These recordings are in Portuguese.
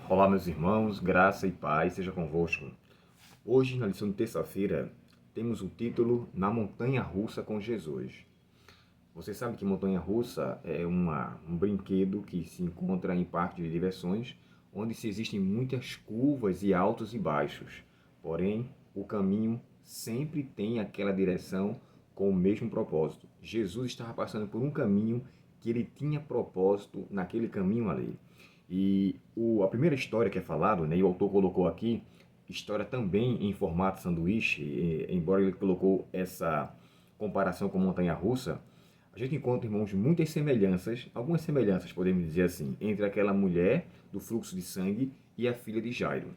Olá, meus irmãos, graça e paz seja convosco. Hoje, na lição de terça-feira, temos o título Na Montanha Russa com Jesus. Você sabe que montanha russa é um brinquedo que se encontra em parques de diversões, onde se existem muitas curvas e altos e baixos. Porém, o caminho sempre tem aquela direção com o mesmo propósito. Jesus estava passando por um caminho que ele tinha propósito naquele caminho ali. E a primeira história que é falado, né, e o autor colocou aqui, história também em formato sanduíche, embora ele colocou essa comparação com montanha-russa, a gente encontra, irmãos, muitas semelhanças, algumas semelhanças, podemos dizer assim, entre aquela mulher do fluxo de sangue e a filha de Jairo.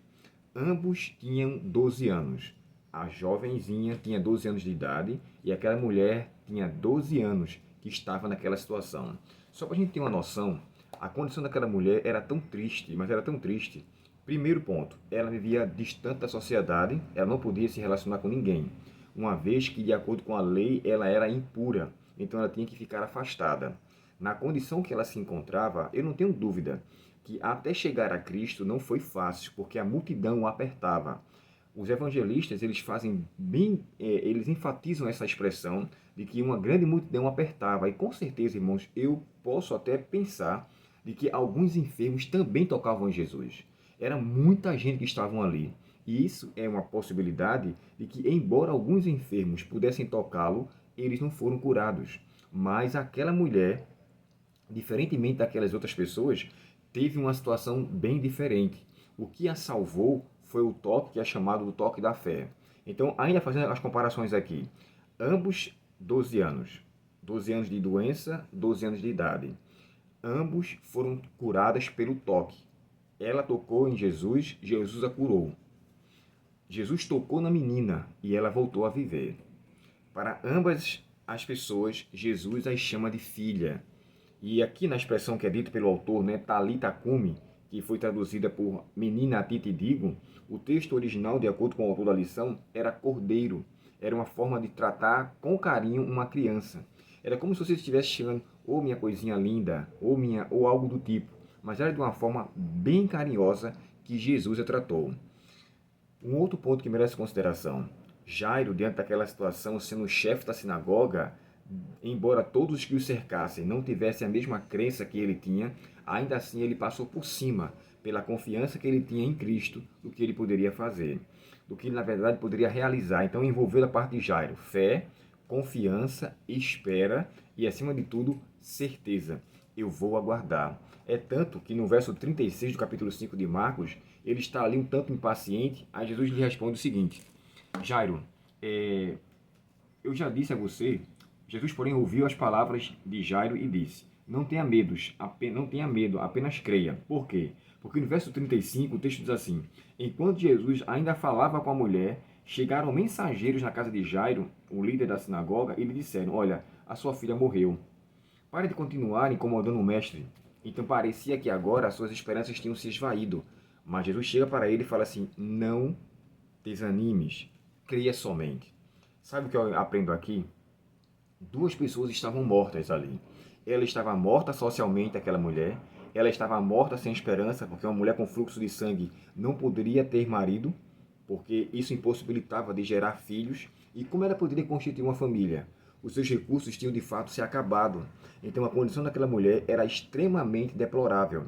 Ambos tinham 12 anos. A jovenzinha tinha 12 anos de idade e aquela mulher tinha 12 anos que estava naquela situação. Só para a gente ter uma noção, a condição daquela mulher era tão triste, mas era tão triste. Primeiro ponto, ela vivia distante da sociedade, ela não podia se relacionar com ninguém, uma vez que, de acordo com a lei, ela era impura, então ela tinha que ficar afastada. Na condição que ela se encontrava, eu não tenho dúvida que até chegar a Cristo não foi fácil, porque a multidão o apertava. Os evangelistas, eles fazem bem, eles enfatizam essa expressão de que uma grande multidão apertava. E com certeza, irmãos, eu posso até pensar de que alguns enfermos também tocavam em Jesus. Era muita gente que estavam ali. E isso é uma possibilidade de que, embora alguns enfermos pudessem tocá-lo, eles não foram curados. Mas aquela mulher, diferentemente daquelas outras pessoas, teve uma situação bem diferente. O que a salvou foi o toque que é chamado do toque da fé. Então, ainda fazendo as comparações aqui, ambos 12 anos. 12 anos de doença, 12 anos de idade. Ambos foram curadas pelo toque. Ela tocou em Jesus, Jesus a curou. Jesus tocou na menina e ela voltou a viver. Para ambas as pessoas, Jesus as chama de filha. E aqui na expressão que é dita pelo autor, né, Talita Cumi, que foi traduzida por menina a ti te digo, o texto original, de acordo com o autor da lição, era cordeiro. Era uma forma de tratar com carinho uma criança. Era como se você estivesse chamando, ou minha coisinha linda, ou algo do tipo. Mas era de uma forma bem carinhosa que Jesus a tratou. Um outro ponto que merece consideração. Jairo, diante daquela situação, sendo o chefe da sinagoga, embora todos que o cercassem não tivessem a mesma crença que ele tinha, ainda assim ele passou por cima, pela confiança que ele tinha em Cristo, do que ele poderia fazer, do que ele na verdade poderia realizar. Então envolveu a parte de Jairo, fé, confiança, espera e, acima de tudo, certeza. Eu vou aguardar. É tanto que no verso 36 do capítulo 5 de Marcos, ele está ali um tanto impaciente, aí Jesus lhe responde o seguinte: Jairo, eu já disse a você. Jesus, porém, ouviu as palavras de Jairo e disse: não tenha medo, apenas creia. Por quê? Porque no verso 35 o texto diz assim: Enquanto Jesus ainda falava com a mulher, chegaram mensageiros na casa de Jairo, o líder da sinagoga, e lhe disseram: Olha, a sua filha morreu. Pare de continuar incomodando o mestre. Então parecia que agora as suas esperanças tinham se esvaído. Mas Jesus chega para ele e fala assim: Não desanimes, creia somente. Sabe o que eu aprendo aqui? Duas pessoas estavam mortas ali. Ela estava morta socialmente, aquela mulher. Ela estava morta sem esperança, porque uma mulher com fluxo de sangue não poderia ter marido, porque isso impossibilitava de gerar filhos. E como ela poderia constituir uma família? Os seus recursos tinham de fato se acabado. Então a condição daquela mulher era extremamente deplorável.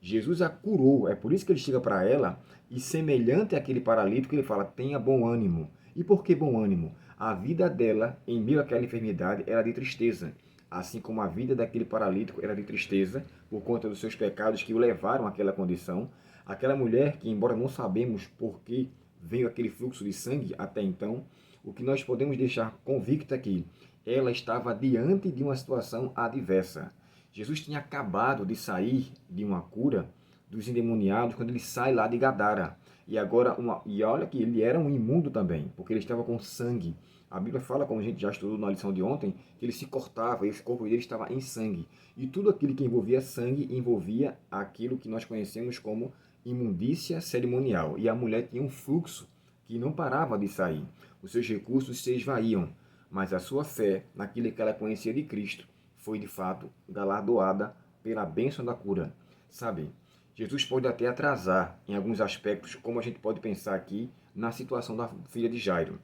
Jesus a curou, é por isso que ele chega para ela e, semelhante àquele paralítico, ele fala: tenha bom ânimo. E por que bom ânimo? A vida dela, em meio àquela enfermidade, era de tristeza, assim como a vida daquele paralítico era de tristeza por conta dos seus pecados que o levaram àquela condição. Aquela mulher que, embora não sabemos por que veio aquele fluxo de sangue até então, o que nós podemos deixar convicto aqui, ela estava diante de uma situação adversa. Jesus tinha acabado de sair de uma cura dos endemoniados quando ele sai lá de Gadara. E olha que ele era um imundo também, porque ele estava com sangue. A Bíblia fala, como a gente já estudou na lição de ontem, que ele se cortava e o corpo dele estava em sangue. E tudo aquilo que envolvia sangue envolvia aquilo que nós conhecemos como imundícia cerimonial. E a mulher tinha um fluxo que não parava de sair. Os seus recursos se esvaíam, mas a sua fé naquilo que ela conhecia de Cristo foi de fato galardoada pela bênção da cura. Sabe, Jesus pode até atrasar em alguns aspectos, como a gente pode pensar aqui na situação da filha de Jairo.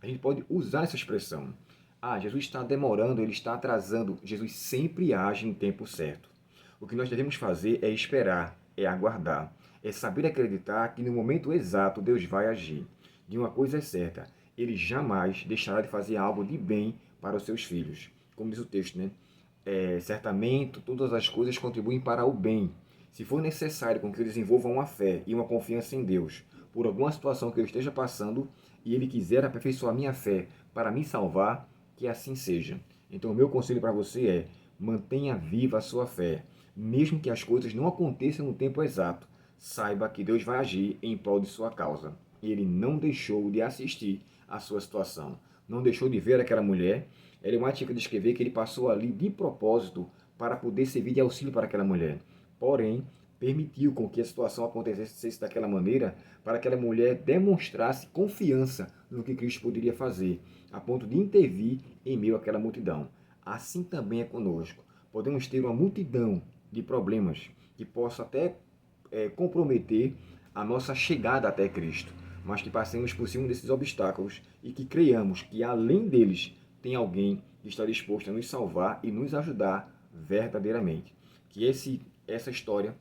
A gente pode usar essa expressão. Ah, Jesus está demorando, ele está atrasando. Jesus sempre age em tempo certo. O que nós devemos fazer é esperar, é aguardar, é saber acreditar que no momento exato Deus vai agir. De uma coisa é certa, ele jamais deixará de fazer algo de bem para os seus filhos. Como diz o texto, né? Certamente todas as coisas contribuem para o bem. Se for necessário com que eu desenvolva uma fé e uma confiança em Deus, por alguma situação que eu esteja passando, e Ele quiser aperfeiçoar minha fé para me salvar, que assim seja. Então, o meu conselho para você é: mantenha viva a sua fé, mesmo que as coisas não aconteçam no tempo exato. Saiba que Deus vai agir em prol de sua causa. Ele não deixou de assistir à sua situação, não deixou de ver aquela mulher. Ele é uma de descrever que ele passou ali de propósito para poder servir de auxílio para aquela mulher. Porém, permitiu com que a situação acontecesse daquela maneira para que aquela mulher demonstrasse confiança no que Cristo poderia fazer, a ponto de intervir em meio àquela multidão. Assim também é conosco. Podemos ter uma multidão de problemas que possa até comprometer a nossa chegada até Cristo, mas que passemos por cima desses obstáculos e que creiamos que além deles tem alguém que está disposto a nos salvar e nos ajudar verdadeiramente. Que essa história,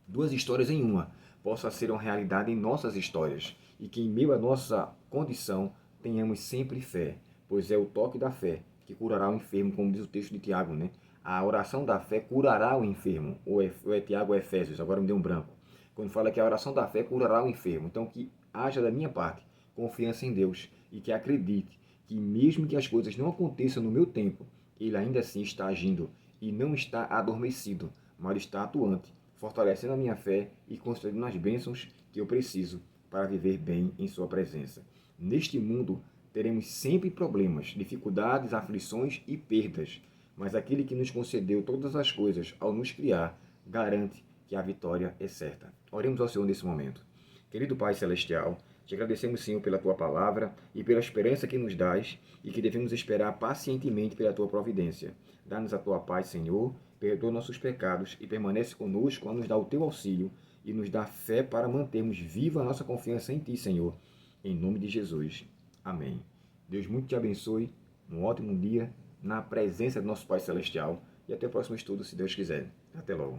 duas histórias em uma, possa ser uma realidade em nossas histórias e que em meio à nossa condição tenhamos sempre fé, pois é o toque da fé que curará o enfermo, como diz o texto de Tiago, né? A oração da fé curará o enfermo, ou é Tiago ou Efésios, agora me deu um branco. Quando fala que a oração da fé curará o enfermo. Então que haja da minha parte confiança em Deus e que acredite que mesmo que as coisas não aconteçam no meu tempo, Ele ainda assim está agindo e não está adormecido, mas está atuante, fortalecendo a minha fé e concedendo as bênçãos que eu preciso para viver bem em sua presença. Neste mundo teremos sempre problemas, dificuldades, aflições e perdas, mas aquele que nos concedeu todas as coisas ao nos criar garante que a vitória é certa. Oremos ao Senhor nesse momento. Querido Pai Celestial, te agradecemos, Senhor, pela Tua palavra e pela esperança que nos dás e que devemos esperar pacientemente pela Tua providência. Dá-nos a Tua paz, Senhor, perdoa nossos pecados e permanece conosco a nos dar o Teu auxílio e nos dar fé para mantermos viva a nossa confiança em Ti, Senhor. Em nome de Jesus. Amém. Deus muito te abençoe. Um ótimo dia na presença do nosso Pai Celestial. E até o próximo estudo, se Deus quiser. Até logo.